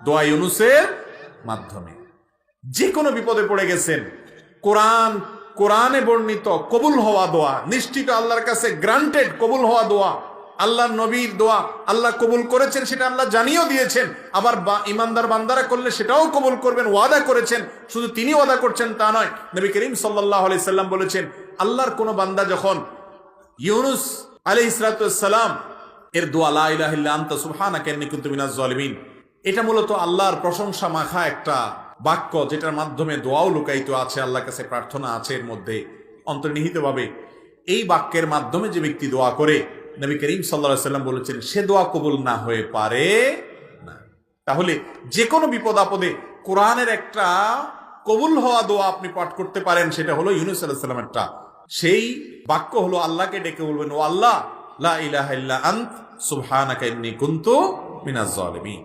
দোয়া ইউনুসের মাধ্যমে। যে কোনো বিপদে পড়ে গেছেন, কোরআনে বর্ণিত কবুল হওয়া দোয়া, নিশ্চিত আল্লাহর কাছে গ্রান্টেড কবুল হওয়া দোয়া, আল্লাহর নবীর দোয়া আল্লাহ কবুল করেছেন, সেটা আল্লাহ জানিয়েও দিয়েছেন। আবার ইমানদার বান্দারা করলে সেটাও কবুল করবেন, ওয়াদা করেছেন। শুধু তিনি ওয়াদা করছেন তা নয়, নবী করিম সাল্লাল্লাহু আলাইহি সাল্লাম বলেছেন, আল্লাহর কোন বান্দা যখন ইউনুস আলাইহিস সালাম এর দোয়া লা ইলাহা ইল্লা আনতা সুবহানাকা ইন্নী কুনতু মিনাজ জালিমিন, এটা মূলত আল্লাহর প্রশংসা মাখা একটা বাক্য, যেটার মাধ্যমে দোয়াও লুকায়িত আছে, আল্লাহর কাছে প্রার্থনা আছে এর মধ্যে অন্তর্নিহিতভাবে। এই বাক্যের মাধ্যমে যে ব্যক্তি দোয়া করে, নবী করিম সাল্লাল্লাহু আলাইহি সাল্লাম বলেছেন, সে দোয়া কবুল না হয়ে পারে না। তাহলে যে কোনো বিপদ আপদে কোরআনের একটা কবুল হওয়া দোয়া আপনি পাঠ করতে পারেন, সেটা হলো ইউনূস আলাইহিস সালামেরটা। সেই বাক্য হলো আল্লাহকে ডেকে বলবেন, ও আল্লাহ, লা ইলাহা ইল্লা আনত সুবহানাকা ইন্নী কুনতু মিনাজ জালিমিন।